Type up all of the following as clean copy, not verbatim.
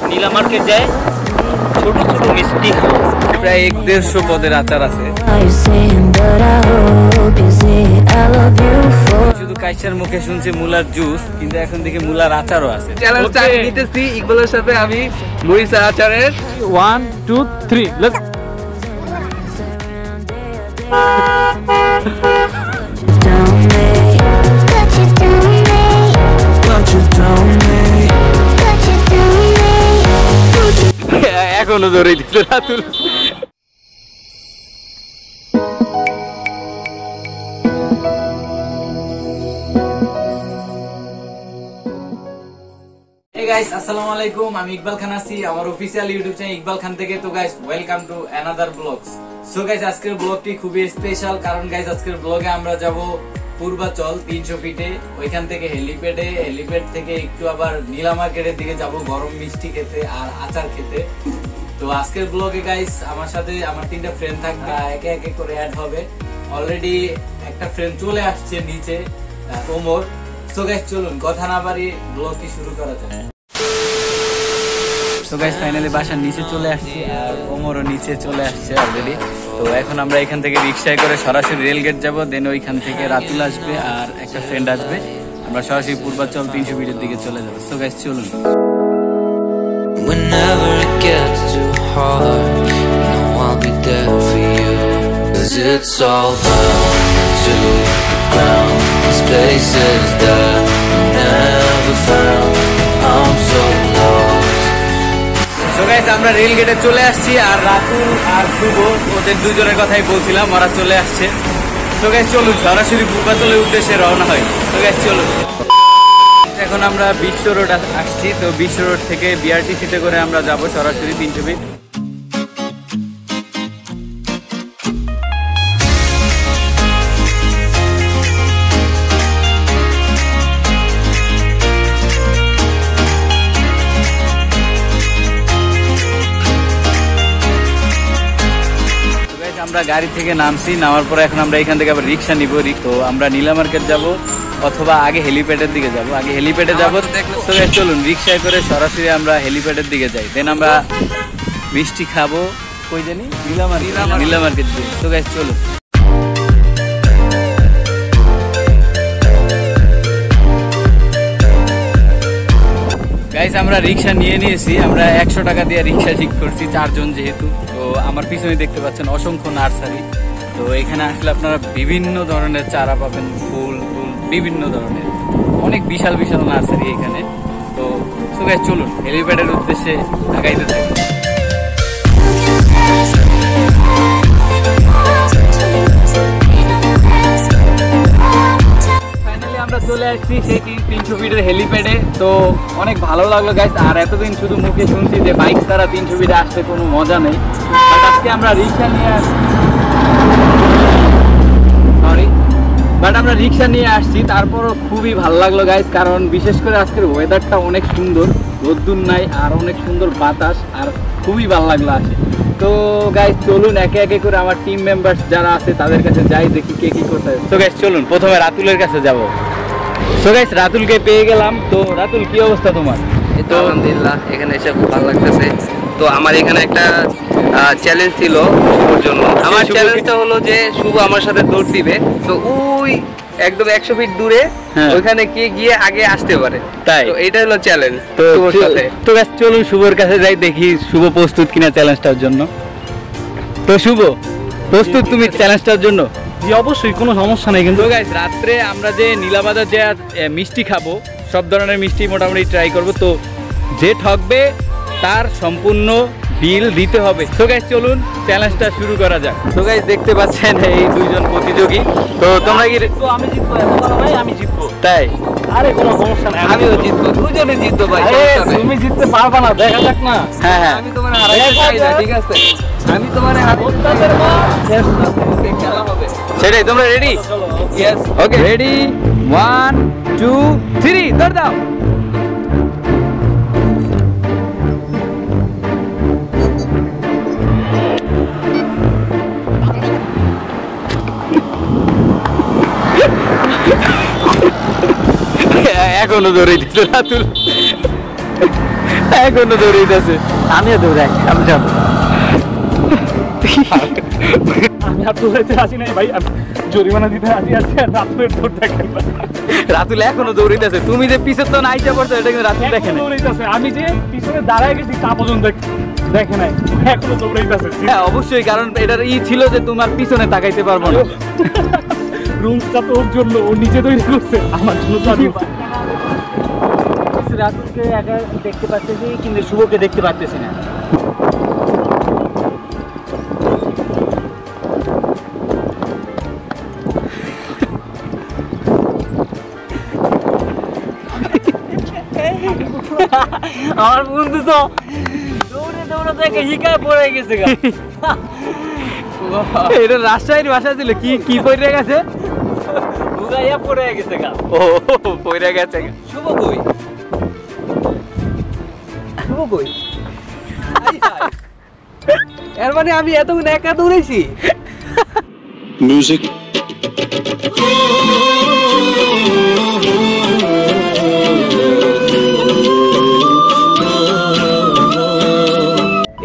নীলা market যায় ছোট ছোট মিষ্টি খাবো। প্রায় 1-150 পদের আচার আছে। শুধু কাইসার মুখে শুনছি মুলার জুস, কিন্তু এখন দেখি মুলার আচারও আছে। চ্যালেঞ্জটা আমি নিতেছি ইকবালের সাথে, আমি মরিচা আচারের 1 2 3 লুক। এখনো ধরে দিতে রাতুল। আসসালামু আলাইকুম, আমি ইকবাল খান আছি আমার official YouTube channel Iqbal Khan থেকে। তো guys, welcome to another blogs. So guys, আজকের ব্লগটি খুবই স্পেশাল, কারণ গাইস আজকের ব্লগে আমরা যাব পূর্বাচল 300 ফিটে, ওইখান থেকে হেলিপ্যাডে, হেলিপ্যাড থেকে একটু আবার নীলা মার্কেটের দিকে যাব গরম মিষ্টি খেতে আর আচার খেতে। তো আজকের ব্লগে গাইস আমার সাথে আমার 3টা ফ্রেন্ড থাকবে, একে একে করে অ্যাড হবে। অলরেডি একটা ফ্রেন্ড চলে আসছে নিচে, ওমর। সো গাইস চলুন কথা না বাড়িয়ে ব্লগটি শুরু করা যাক। তো গাইস ফাইনালি বাসার নিচে চলে আসছি আর ওমরও নিচে চলে আসছে অলরেডি। তো এখন আমরা এখান থেকে রিক্সায় করে সরাসরি রেলগেট যাব, দেন ওইখান থেকে রাতুল আসবে আর একটা ফ্রেন্ড আসবে, আমরা সরাসরি পূর্বাচল 300 ফিটের দিকে চলে যাবো। তো গাইস চলুন। Whenever it gets too hard, know I'll be there for you. 'Cause it's all down to the ground. This place is that I never found. I'm so lost. So guys আমরা rail গেটে চলে আসছি আর রাতুল আর শুভ ওদের দুজনের কথাই বলছিলাম, ওরা চলে আসছে। সো গাইস চলুন সরাসরি পূর্বাচলের উদ্দেশ্যে রওনা হয়। সো গাইস চলুন। এখন আমরা বিশ্ব রোড আসছি, তো বিশ্ব রোড থেকে বিআরটিসিতে করে আমরা যাব সরাসরি 300 ফিট। আমরা গাড়ি থেকে নামছি, নামার পরে এখন আমরা এখান থেকে আবার রিক্সা নিব। তো আমরা নীলা মার্কেট যাব অথবা আগে হেলিপ্যাডের দিকে যাব, আগে হেলিপ্যাডে যাবো। তো চলুন রিক্সায় করে সরাসরি আমরা হেলিপ্যাডের দিকে যাই, দেন আমরা মিষ্টি খাবো কই জানি নীলা মার্কেট দিয়ে। তো গাইস চলুন। গাইস আমরা রিক্সা নিয়ে নিয়েছি, আমরা 100 টাকা দিয়ে রিক্সা ঠিক করছি 4 জন যেহেতু। তো আমার পিছনে দেখতে পাচ্ছেন অসংখ্য নার্সারি। তো এখানে আসলে আপনারা বিভিন্ন ধরনের চারা পাবেন, ফুল বিভিন্ন ধরনের, অনেক বিশাল বিশাল নার্সারি এখানে। তো গাইস চলুন হেলিপ্যাডের উদ্দেশ্যে আগাইতে থাকি। আমরা চলে আসছি সেই 300 ফিটের হেলিপ্যাডে। তো অনেক ভালো লাগলো গাইস। আর এতদিন শুধু মুখে শুনছি যে বাইক ছাড়া 300 ফিটে আসতে কোনো মজা নেই, বাট আজকে আমরা রিক্সা নিয়ে আসছি, তারপরও খুবই ভালো লাগলো গাইস, কারণ বিশেষ করে আজকের ওয়েদারটা অনেক সুন্দর, রোদ্দুর নাই আর অনেক সুন্দর বাতাস, আর খুবই ভালো লাগলো আসে। তো গাইস চলুন একে একে করে আমার টিম মেম্বার্স যারা আছে তাদের কাছে যাই, দেখি কে কি করতে হয়। তো গাইস চলুন প্রথমে রাতুলের কাছে যাব। সো গাইস রাতুলকে পেয়ে গেলাম। তো রাতুল কি অবস্থা তোমার? তো আলহামদুলিল্লাহ, এখানে এসে খুব ভালো লাগতেছে। তো আমার এখানে একটা চ্যালেঞ্জ ছিল শুভর জন্য। আমার চ্যালেঞ্জটা হলো যে শুভ আমার সাথে দৌড় দিবে, তো ওই একদম 100 ফিট দূরে ওইখানে গিয়ে আগে আসতে পারে। তাই তো এটা হলো চ্যালেঞ্জ। তো গাইস চলুন শুভর কাছে যাই, দেখি শুভ প্রস্তুত কিনা চ্যালেঞ্জটার জন্য। তো শুভ প্রস্তুত তুমি চ্যালেঞ্জটার জন্য? জি অবশ্যই, কোনো সমস্যা নেই। কিন্তু গাইস রাত্রে আমরা যে নীলাবাজার যে মিষ্টি খাবো, সব ধরনের মিষ্টি মোটামুটি ট্রাই করব। তো যে ঠকবে তার সম্পূর্ণ বিল দিতে হবে। তো গাইস চলুন চ্যালেঞ্জটা শুরু করা যাক। তো গাইস দেখতে পাচ্ছেন এই দুইজন প্রতিযোগী। তো তোমরা কি? তো আমি জিতবো, এত ভাই আমি জিতবো। তাই? আরে কোনো সমস্যা নাই, আমিও জিতবো, দুজনে জিতবো ভাই। তুমি জিততে পারবা না, দেখা যাক না। হ্যাঁ হ্যাঁ, আমি তোমার হারাইতে চাই না, ঠিক আছে? আমি তোমার খেলা হবে সেটাই। তোমরা রেডি? ইয়েস, ওকে রেডি 1 2 3 দৌড় দাও। এখনো ধরে দিত রাতুল, এখনো দৌড়াইতেছে। আমিও দৌড়াই, আমি যাবো। আমি আর দৌড়াইতে আসি নাই ভাই, আমি জরিমানা দিতে আসি আর রাতুলের দৌড় দেখেন না। রাতুল এখনো দৌড়াইতেছে। তুমি যে পিছে তো নাইতে পড়ছো, এটা কিন্তু রাতুল দেখে এখনো না। দৌড়াইতেছে, আমি যে পিছনে দাঁড়ায় গেছি তা পর্যন্ত দেখে নাই, এখনো দৌড়াইতেছে। হ্যাঁ অবশ্যই, কারণ এটার ছিল যে তোমার পিছনে তাকাইতে পারবো না। রুলসটা তো ওর জন্য, ও নিজে তৈরি করছে, আমার জন্য তো আমি রাতুলকে একা দেখতে পাচ্ছি কিন্তু শুভকে দেখতে পাচ্ছি না। আমার বন্ধু তো দৌড়ে দৌড়ে দেখে হিকায় পড়ে গেছে গা। এটা রাজশাহীর ভাষা ছিল, কি কি পড়ে গেছে? উগাইয়া পড়ে গেছে গা। ও পড়ে গেছে। শুভ কই? শুভ কই? এর মানে আমি এতক্ষণ একা দৌড়াইছি? Music.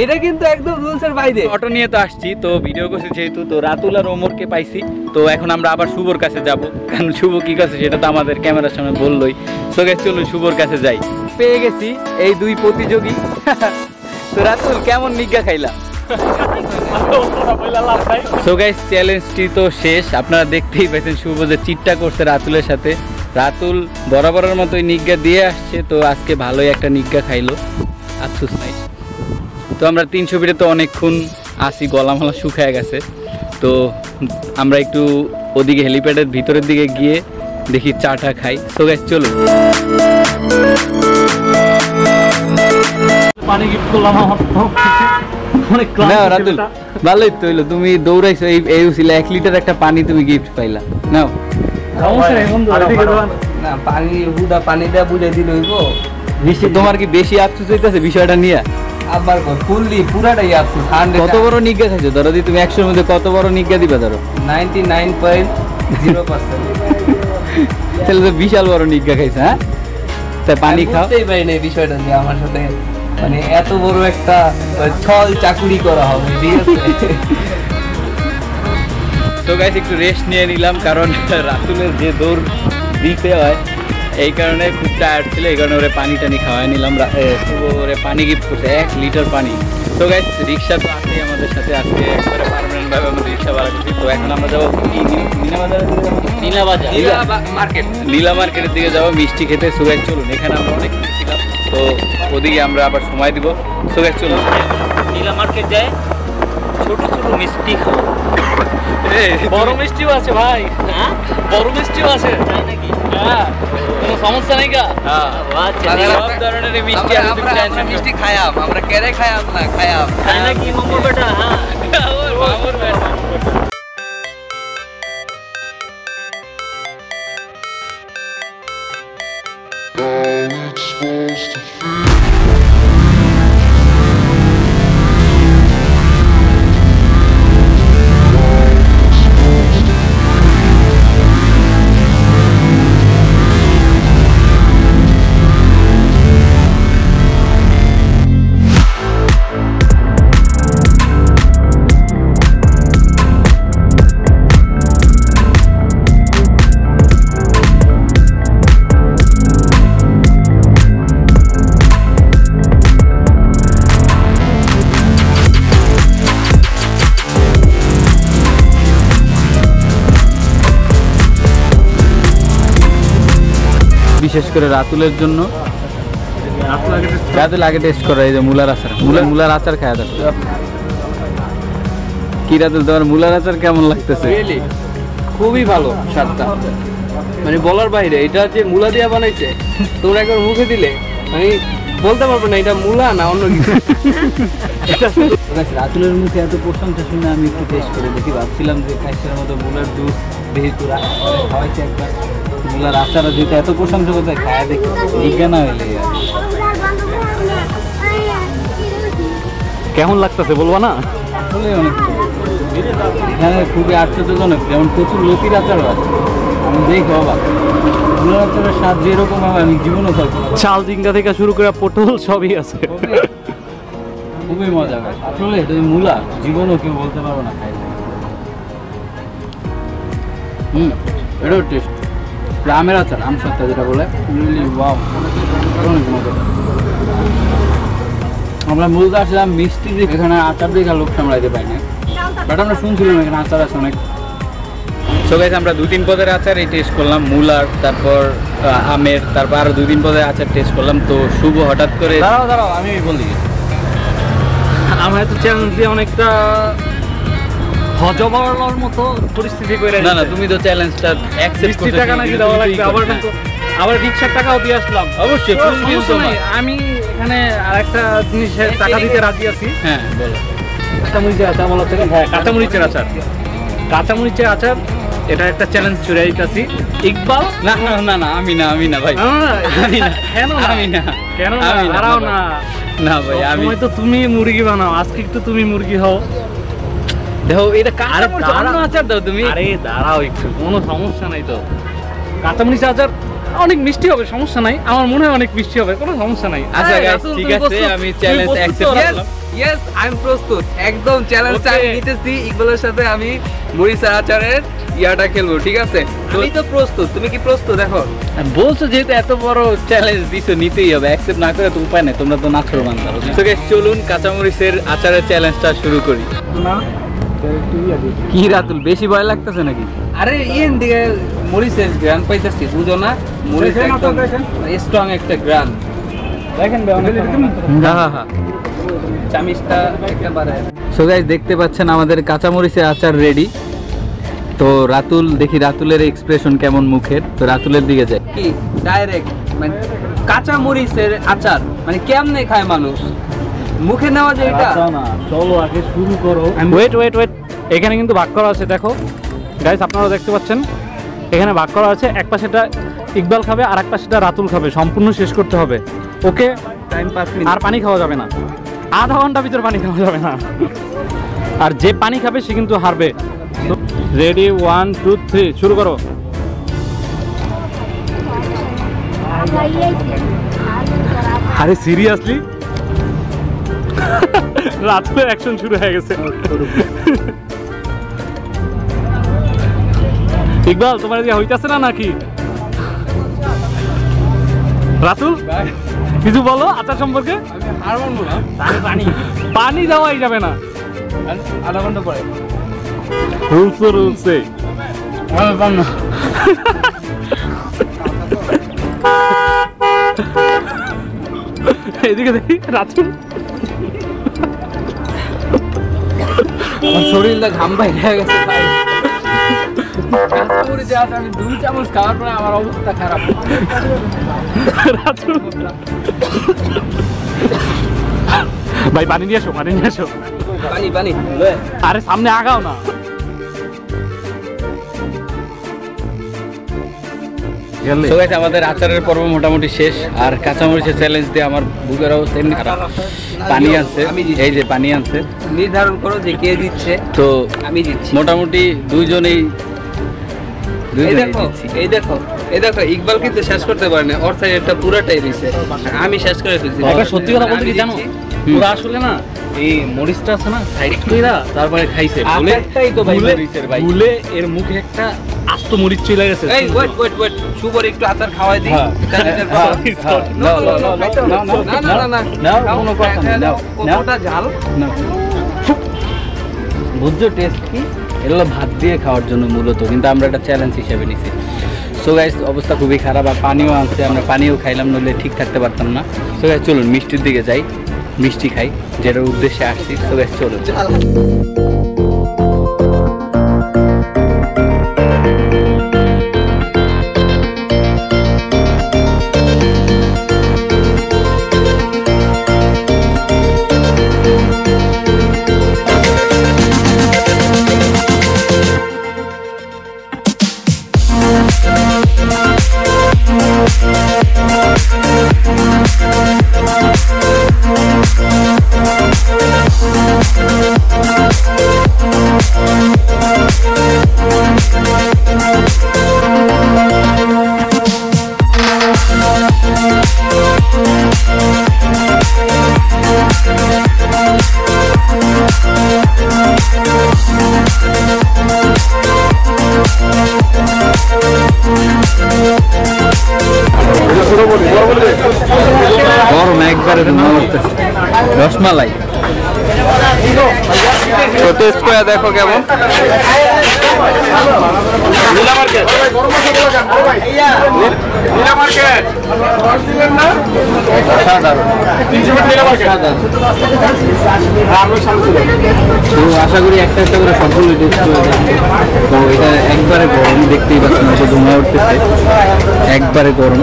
এটা কিন্তু একদম রুলসের বাইরে। অটো নিয়ে তো আসছি, তো ভিডিও করছি যেহেতু, তো রাতুল আর ওমরকে পাইছি, তো এখন আমরা আবার শুভর কাছে যাব, কারণ শুভ কি কাছে সেটা তো আমাদের ক্যামেরার সামনে বললোই। সো গাইস চলুন শুভর কাছে যাই। পেয়ে গেছি এই দুই প্রতিযোগী। তো রাতুল কেমন নিজ্ঞা খাইলা? সো গাইস চ্যালেঞ্জটি তো শেষ, আপনারা দেখতেই পাচ্ছেন শুভ যে চিটটা করছে রাতুলের সাথে। রাতুল বরাবরের মতোই নিজ্ঞা দিয়ে আসছে, তো আজকে ভালোই একটা নিজ্ঞা খাইলো, আফসোস নাই। তো আমরা 300 ফিটে তো অনেকক্ষণ আসি, গলামালা শুকায় গেছে, তো আমরা একটু ওদিকে হেলিপ্যাডের ভিতরের দিকে গিয়ে দেখি চাটা খাই। সো গাইস চলো। পানি গিফট করলাম আমার তো অনেক ক্লাস। নাও রাতুল, ভালোই তো হইলো, তুমি দৌড়াইছো, এই ছিল 1 লিটার একটা পানি তুমি গিফট পাইলা। নাও। সমস্যা নেই বন্ধু, এদিকে দাঁড়ান। না পানি বুড়া পানি দেয়া বুঝে দিল হইব। নিশ্চয় তোমার কি বেশি আফসোস হইতাছে বিষয়টা নিয়ে? আবার ফুললি পুরাটাই আফসোস। কত বড় নিজ্ঞা খাইছো? ধরো দি তুমি 100 এর মধ্যে কত বড় নিজ্ঞা দিবা? ধরো 99.0%। তাহলে তো বিশাল বড় নিজ্ঞা খাইছো। হ্যাঁ তাই পানি খাও। বুঝতেই পারি না এই বিষয়টা যে আমার সাথে মানে এত বড় একটা ছল চাকুরি করা হবে, ঠিক আছে? তো গাইস একটু রেস্ট নিয়ে নিলাম, কারণ রাতুলের যে দৌড় দিতে হয় এই কারণে খুব টায়ার্ড ছিল, এই কারণে ওরে পানি টানি খাওয়াই নিলাম। ওরে পানি গিফট করছে 1 লিটার পানি। তো গাইস রিক্সা তো আছেই আমাদের সাথে, আজকে একবারে পার্মানেন্ট ভাবে আমরা রিক্সা ভাড়া করছি। তো এখন আমরা যাবো নীলা মার্কেটের দিকে যাবো মিষ্টি খেতে। সো গাইস চলুন, এখানে আমরা অনেক কিছু ছিলাম, তো ওদিকে আমরা আবার সময় দিব। সো গাইস চলুন নীলা মার্কেট যায়, ছোট ছোট মিষ্টি খাও। বড় মিষ্টিও আছে ভাই, হ্যাঁ বড় মিষ্টিও আছে, তাই নাকি? হ্যাঁ কোনো সমস্যা নাই গা। হ্যাঁ সব ধরনের মিষ্টি আছে, তুমি টেনশন মিষ্টি খায়াম আমরা, কেড়ে খায়াম না, খায়াম। তাই নাকি মামুর বেটা? হ্যাঁ মামুর বেটা। বিশেষ করে রাতুলের জন্য। রাতুল আগে টেস্ট করো এই যে মুলার আচার, মুলার আচার খাওয়া দেখো। কি রাতুল তোমার মুলার আচার কেমন লাগতেছে? খুবই ভালো স্বাদটা, মানে বলার বাইরে। এটা যে মূলা দিয়ে বানাইছে, তোমরা একবার মুখে দিলে মানে বলতে পারবো না এটা মূলা না অন্য কিছু। রাতুলের মুখে এত প্রশংসা শুনে আমি একটু টেস্ট করে দেখি, ভাবছিলাম যে খাইছের মতো মুলার জুস দেখি তোরা খাওয়াইছে একবার, মুলার আচার যেটা এত প্রশংসা করতে খাওয়া দেখি বিজ্ঞান হইলে। কেমন লাগতেছে বলবো না? আসলে অনেক এখানে খুবই আশ্চর্যজনক, যেমন প্রচুর লতির আচারও আছে, আমি দেখি অবাক। মূলার আচারের স্বাদ যেরকম হবে আমি জীবনও খাবো না। চাল জিঙ্গা থেকে শুরু করে পটল সবই আছে। খুবই মজা হয় আসলে। তুমি মূলা জীবনও কেউ বলতে পারবো না খাই। এটাও টেস্ট। আমের আচার, আম সত্তা যেটা বলে, রিয়েলি ওয়াও, অনেক মজা। আমরা মূলত আসলাম মিষ্টি দিয়ে, এখানে আচার দিয়ে লোক সামলাইতে পারি না, বাট আমরা শুনছিলাম এখানে আচার আছে অনেক। সো গাইস আমরা 2-3 পদের আচার এই টেস্ট করলাম, মূলার, তারপর আমের, তারপর আরো 2-3 পদের আচার টেস্ট করলাম। তো শুভ হঠাৎ করে দাঁড়াও আমি বলি, আমার তো চ্যালেঞ্জ দিয়ে অনেকটা হজবরলার মতো পরিস্থিতি করে। না তুমি তো চ্যালেঞ্জটা অ্যাকসেপ্ট করতে, 60 টাকা নাকি দেওয়া লাগবে, আবার রিক্সার টাকাও দিয়ে আসলাম। অবশ্যই আমি এখানে আরেকটা জিনিসের টাকা দিতে রাজি আছি। হ্যাঁ বলো। কাঁচামরিচের আচার বলা হচ্ছে, হ্যাঁ কাঁচামরিচের আচার, কাঁচামরিচের আচার, এটা একটা চ্যালেঞ্জ ছুড়ে দিতেছি। ইকবাল না আমি না ভাই, কেন দাঁড়াও না ভাই, আমি তো তুমি মুরগি বানাও, আজকে একটু তুমি মুরগি হও। দেখো এটা কাঁচামরিচ আচার দাও তুমি। আরে দাঁড়াও একটু, কোনো সমস্যা নাই তো। কাঁচামরিচ আচার অনেক মিষ্টি হবে, সমস্যা নাই, আমার মনে হয় অনেক মিষ্টি হবে, কোনো সমস্যা নাই। আচ্ছা গাইস ঠিক আছে, আমি চ্যালেঞ্জ অ্যাকসেপ্ট করলাম। ইয়েস আই এম প্রস্তুত, একদম চ্যালেঞ্জটা আমি নিতেছি। ইকবালের সাথে আমি মরিচের আচারের ইয়াটা খেলবো, ঠিক আছে? আমি তো প্রস্তুত, তুমি কি প্রস্তুত? দেখো বলছো যেহেতু এত বড় চ্যালেঞ্জ দিছো, নিতেই হবে, অ্যাকসেপ্ট না করে তো উপায় নেই, তোমরা তো নাচর বান্দার। তো গাইস চলুন কাঁচামরিচের আচারের চ্যালেঞ্জটা শুরু করি। কি রাতুল, বেশি ভয় লাগতেছে নাকি? আরে ইয়েন দিকে মরিচের গ্রান পাইতেছি, বুঝো না? মরিচ একদম স্ট্রং একটা গ্রান। দেখেন হ্যাঁ চামিচটা একেবারে। সো গাইস দেখতে পাচ্ছেন আমাদের কাঁচামরিচের আচার রেডি। তো রাতুল, দেখি রাতুলের এক্সপ্রেশন কেমন মুখের। তো রাতুলের দিকে যাই। কি ডাইরেক্ট মানে কাঁচামরিচের আচার মানে কেমনে খায় মানুষ? মুখে নেওয়া যায় এটা? না, চলো আগে শুরু করো। ওয়েট, এখানে কিন্তু ভাগ করা আছে, দেখো গাইস, আপনারা দেখতে পাচ্ছেন এখানে ভাগ করা আছে। এক পাশেটা ইকবাল খাবে আর এক পাশেটা রাতুল খাবে, সম্পূর্ণ শেষ করতে হবে। ওকে, টাইম 5 মিনিট। আর পানি খাওয়া যাবে না, আধা ঘন্টা ভিতর পানি খাওয়া যাবে না। আর যে পানি খাবে সে কিন্তু হারবে। রেডি, 1 2 3 শুরু করো। আরে সিরিয়াসলি রাতুলের অ্যাকশন শুরু হয়ে গেছে। ইকবাল তোমার যে হইতাছে না নাকি? রাতুল কিছু বলো আচার সম্পর্কে। পানি দেওয়াই যাবে না, আধা ঘন্টা পরে রুলসে এদিকে দেখি রাতুল শরীরটা ঘাম বাইরে হয়ে গেছে ভাই। কাঁচামরিচ আচার আমি 2 চামচ খাওয়ার পরে আমার অবস্থা খারাপ। রাতুল ভাই পানি নিয়ে আসো, পানি নিয়ে আসো। পানি আরে সামনে আগাও না। সো গাইস আমাদের আচারের পর্ব মোটামুটি শেষ। আর কাঁচামরিচের চ্যালেঞ্জ দিয়ে আমার বুকের অবস্থা এমনি খারাপ। পানি আনছে, এই যে পানি আনছে। নির্ধারণ করো যে কে জিতছে। তো আমি জিতছি। মোটামুটি দুইজনেই এই দেখো ইকবাল কিন্তু শেষ করতে পারে না, ওর সাইড একটা পুরাটাই দিছে, আমি শেষ করে ফেলছি। একটা সত্যি কথা বলতে কি জানো, ওরা আসলে না এই মরিচটা আছে না সাইড কইরা তারপরে খাইছে বলে, আচারটাই তো ভাই মরিচের ভাই। বলে এর মুখে একটা আস্ত মরিচ চলে গেছে। এই ওয়েট সুবর একটু আচার খাওয়াই দিই। কতটা ঝাল বুঝছো টেস্ট কি? এগুলো ভাত দিয়ে খাওয়ার জন্য মূলত, কিন্তু আমরা একটা চ্যালেঞ্জ হিসেবে নিছি। সো গাইস অবস্থা খুবই খারাপ। আর পানিও আনছে, আমরা পানিও খাইলাম, নইলে ঠিক থাকতে পারতাম না। সো গাইস চলুন মিষ্টির দিকে যাই, মিষ্টি খাই, যেটার উদ্দেশ্যে আসছি। সো গাইস চলুন। We'll be right back. করতেছে রসমালাই। তো টেস্ট করে দেখো কেমন। তো আশা করি একটা একটা করে সবগুলো টেস্ট করে দেখবো। তো এটা একবারে গরম, দেখতেই পাচ্ছেন এটা ধোঁয়া উঠতেছে, একবারে গরম।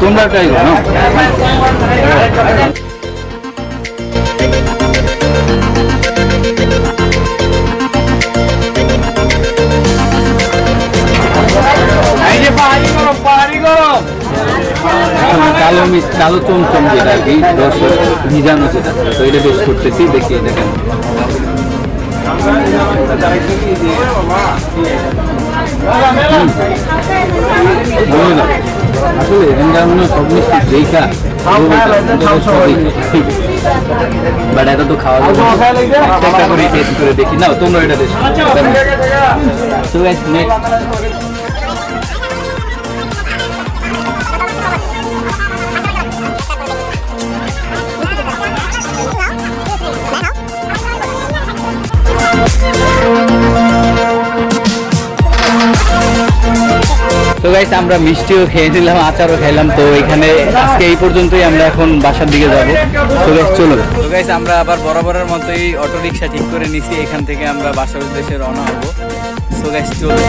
তোমরা ট্রাই করো। কালো চমচম যেটা আর কি, রস ভিজানো যেটা, তো এটা বেশ করতেছি, দেখি এটা কেন। আসলে এখানকার মনে সব মিষ্টি দেখা বাট এটা তো খাওয়া যাবে, একটা করে টেস্ট করে দেখি। না তোমরা এটা টেস্ট। সো গাইস নেক্সট তো গাইস আমরা মিষ্টিও খেয়ে নিলাম, আচারও খাইলাম। তো এখানে আজকে এই পর্যন্তই, আমরা এখন বাসার দিকে যাবো। তো গাইস চলো। তো গাইস আমরা আবার বরাবরের মতোই অটো রিক্সা ঠিক করে নিছি, এখান থেকে আমরা বাসার উদ্দেশ্যে রওনা হবো। তো গাইস চলো।